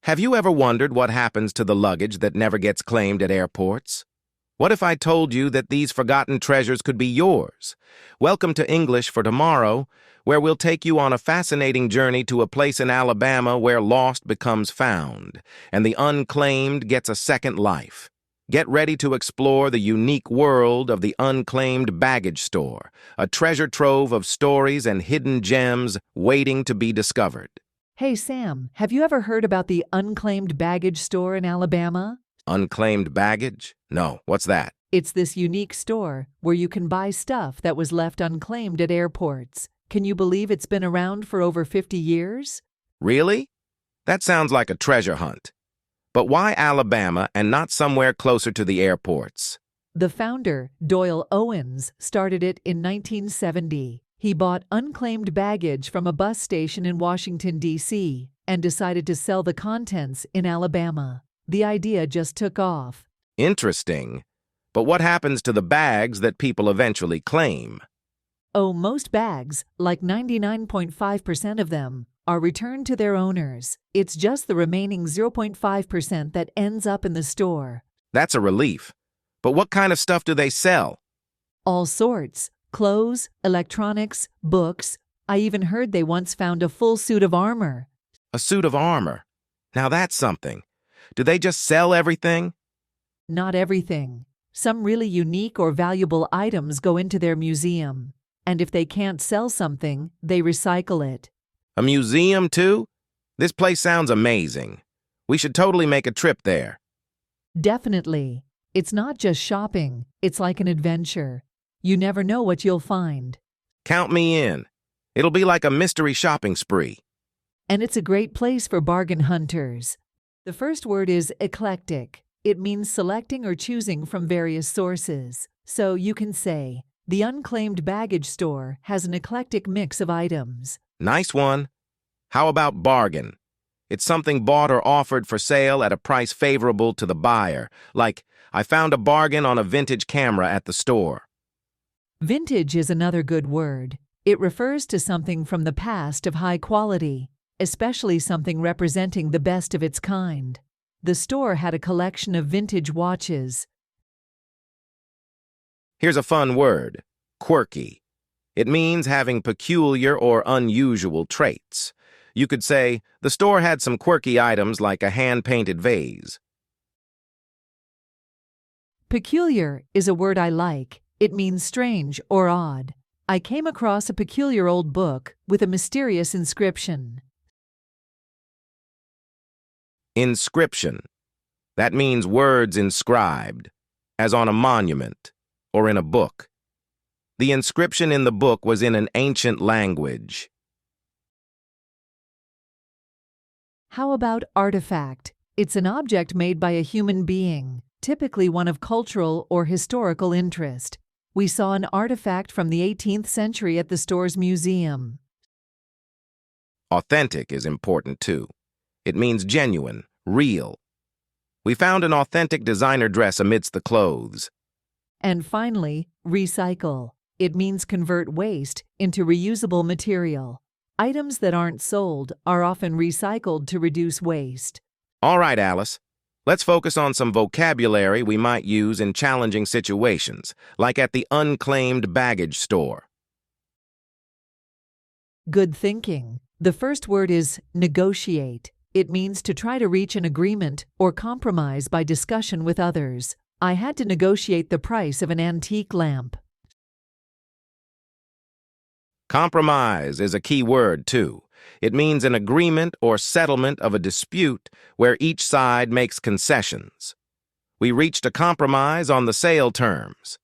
Have you ever wondered what happens to the luggage that never gets claimed at airports? What if I told you that these forgotten treasures could be yours? Welcome to English for Tomorrow, where we'll take you on a fascinating journey to a place in Alabama where lost becomes found, and the unclaimed gets a second life. Get ready to explore the unique world of the Unclaimed Baggage Store, a treasure trove of stories and hidden gems waiting to be discovered. Hey Sam, have you ever heard about the Unclaimed Baggage Store in Alabama? Unclaimed baggage? No, what's that? It's this unique store where you can buy stuff that was left unclaimed at airports. Can you believe it's been around for over 50 years? Really? That sounds like a treasure hunt. But why Alabama and not somewhere closer to the airports? The founder, Doyle Owens, started it in 1970. He bought unclaimed baggage from a bus station in Washington, D.C., and decided to sell the contents in Alabama. The idea just took off. Interesting. But what happens to the bags that people eventually claim? Oh, most bags, like 99.5% of them, are returned to their owners. It's just the remaining 0.5% that ends up in the store. That's a relief. But what kind of stuff do they sell? All sorts. Clothes, electronics, books. I even heard they once found a full suit of armor. A suit of armor. Now that's something. Do they just sell everything? Not everything. Some really unique or valuable items go into their museum. And if they can't sell something, they recycle it. A museum, too? This place sounds amazing. We should totally make a trip there. Definitely. It's not just shopping. It's like an adventure. You never know what you'll find. Count me in. It'll be like a mystery shopping spree. And it's a great place for bargain hunters. The first word is eclectic. It means selecting or choosing from various sources. So you can say, the Unclaimed Baggage Store has an eclectic mix of items. Nice one. How about bargain? It's something bought or offered for sale at a price favorable to the buyer. Like, I found a bargain on a vintage camera at the store. Vintage is another good word. It refers to something from the past of high quality, especially something representing the best of its kind. The store had a collection of vintage watches. Here's a fun word, quirky. It means having peculiar or unusual traits. You could say, the store had some quirky items like a hand-painted vase. Peculiar is a word I like. It means strange or odd. I came across a peculiar old book with a mysterious inscription. Inscription. That means words inscribed, as on a monument or in a book. The inscription in the book was in an ancient language. How about artifact? It's an object made by a human being, typically one of cultural or historical interest. We saw an artifact from the 18th century at the store's museum. Authentic is important too. It means genuine, real. We found an authentic designer dress amidst the clothes. And finally, recycle. It means convert waste into reusable material. Items that aren't sold are often recycled to reduce waste. All right, Alice. Let's focus on some vocabulary we might use in challenging situations, like at the Unclaimed Baggage Store. Good thinking. The first word is negotiate. It means to try to reach an agreement or compromise by discussion with others. I had to negotiate the price of an antique lamp. Compromise is a key word, too. It means an agreement or settlement of a dispute where each side makes concessions. We reached a compromise on the sale terms.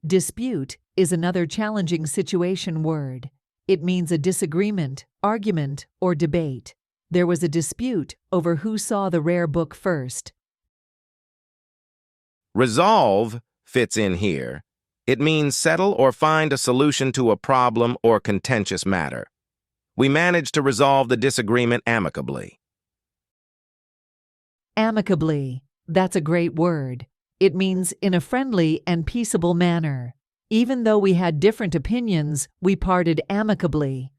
Dispute is another challenging situation word. It means a disagreement, argument, or debate. There was a dispute over who saw the rare book first. Resolve fits in here. It means settle or find a solution to a problem or contentious matter. We managed to resolve the disagreement amicably. Amicably. That's a great word. It means in a friendly and peaceable manner. Even though we had different opinions, we parted amicably.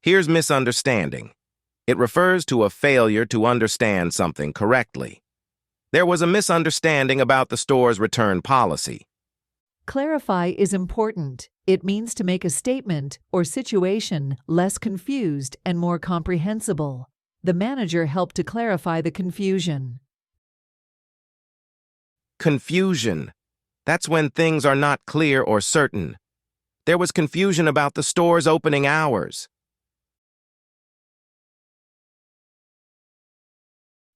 Here's misunderstanding. It refers to a failure to understand something correctly. There was a misunderstanding about the store's return policy. Clarify is important. It means to make a statement or situation less confused and more comprehensible. The manager helped to clarify the confusion. Confusion. That's when things are not clear or certain. There was confusion about the store's opening hours.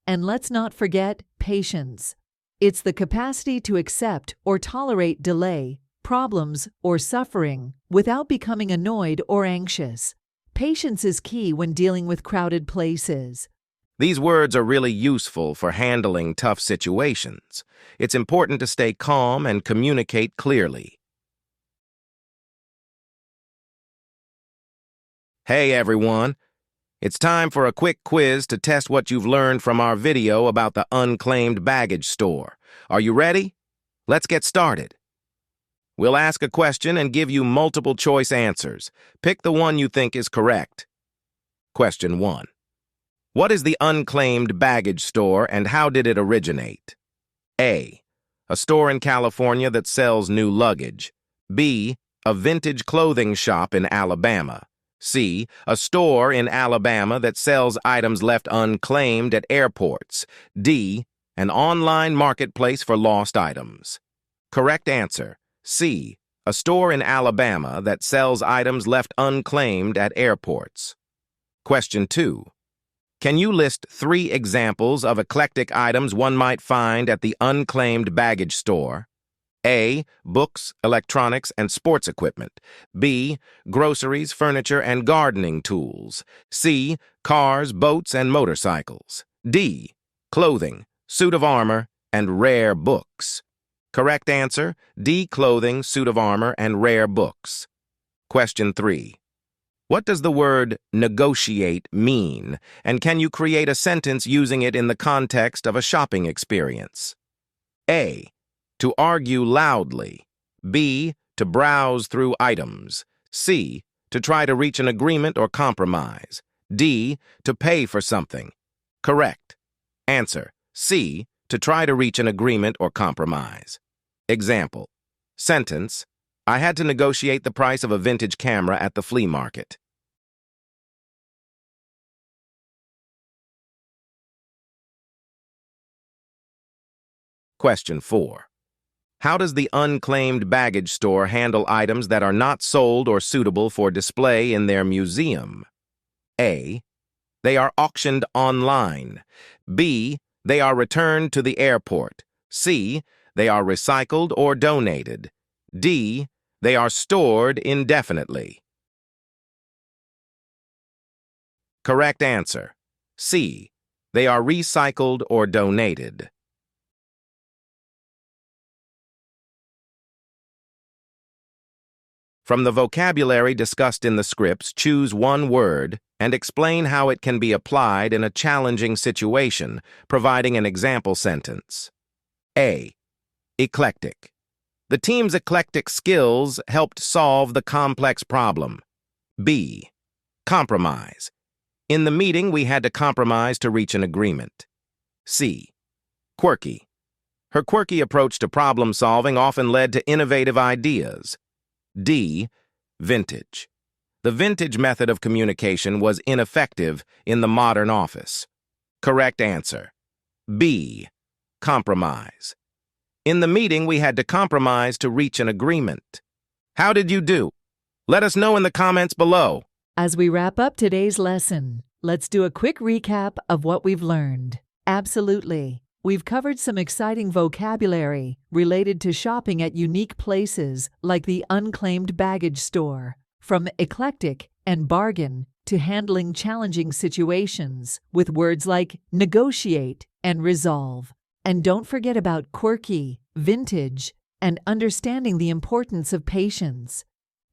And let's not forget patience. It's the capacity to accept or tolerate delay, problems, or suffering without becoming annoyed or anxious. Patience is key when dealing with crowded places. These words are really useful for handling tough situations. It's important to stay calm and communicate clearly. Hey everyone! It's time for a quick quiz to test what you've learned from our video about the Unclaimed Baggage store. Are you ready? Let's get started. We'll ask a question and give you multiple choice answers. Pick the one you think is correct. Question 1. What is the Unclaimed Baggage store and how did it originate? A. A store in California that sells new luggage. B. A vintage clothing shop in Alabama. C. A store in Alabama that sells items left unclaimed at airports. D. An online marketplace for lost items. Correct answer. C. A store in Alabama that sells items left unclaimed at airports. Question 2. Can you list 3 examples of eclectic items one might find at the Unclaimed Baggage store? A. Books, electronics, and sports equipment. B. Groceries, furniture, and gardening tools. C. Cars, boats, and motorcycles. D. Clothing, suit of armor, and rare books. Correct answer, D. Clothing, suit of armor, and rare books. Question 3. What does the word negotiate mean, and can you create a sentence using it in the context of a shopping experience? A. To argue loudly. B. To browse through items. C. To try to reach an agreement or compromise. D. To pay for something. Correct. Answer. C. To try to reach an agreement or compromise. Example. Sentence. I had to negotiate the price of a vintage camera at the flea market. Question 4. How does the Unclaimed Baggage store handle items that are not sold or suitable for display in their museum? A. They are auctioned online. B. They are returned to the airport. C. They are recycled or donated. D. They are stored indefinitely. Correct answer. C. They are recycled or donated. From the vocabulary discussed in the scripts, choose one word and explain how it can be applied in a challenging situation, providing an example sentence. A. Eclectic. The team's eclectic skills helped solve the complex problem. B. Compromise. In the meeting, we had to compromise to reach an agreement. C. Quirky. Her quirky approach to problem solving often led to innovative ideas. D. Vintage. The vintage method of communication was ineffective in the modern office. Correct answer. B. Compromise. In the meeting, we had to compromise to reach an agreement. How did you do? Let us know in the comments below. As we wrap up today's lesson, let's do a quick recap of what we've learned. Absolutely. We've covered some exciting vocabulary related to shopping at unique places like the Unclaimed Baggage store, from eclectic and bargain to handling challenging situations with words like negotiate and resolve. And don't forget about quirky, vintage, and understanding the importance of patience.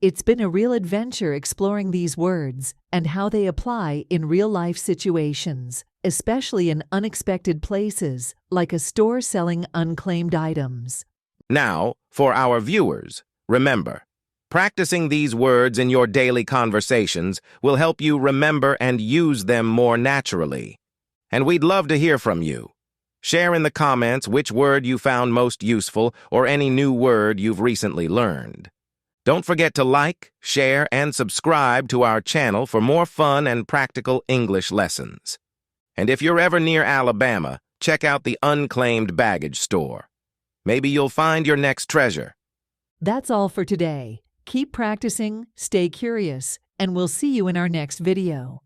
It's been a real adventure exploring these words and how they apply in real-life situations, especially in unexpected places like a store selling unclaimed items. Now, for our viewers, remember, Practicing these words in your daily conversations will help you remember and use them more naturally. And we'd love to hear from you. Share in the comments which word you found most useful or any new word you've recently learned. Don't forget to like, share, and subscribe to our channel for more fun and practical English lessons. And if you're ever near Alabama, check out the Unclaimed Baggage store. Maybe you'll find your next treasure. That's all for today. Keep practicing, stay curious, and we'll see you in our next video.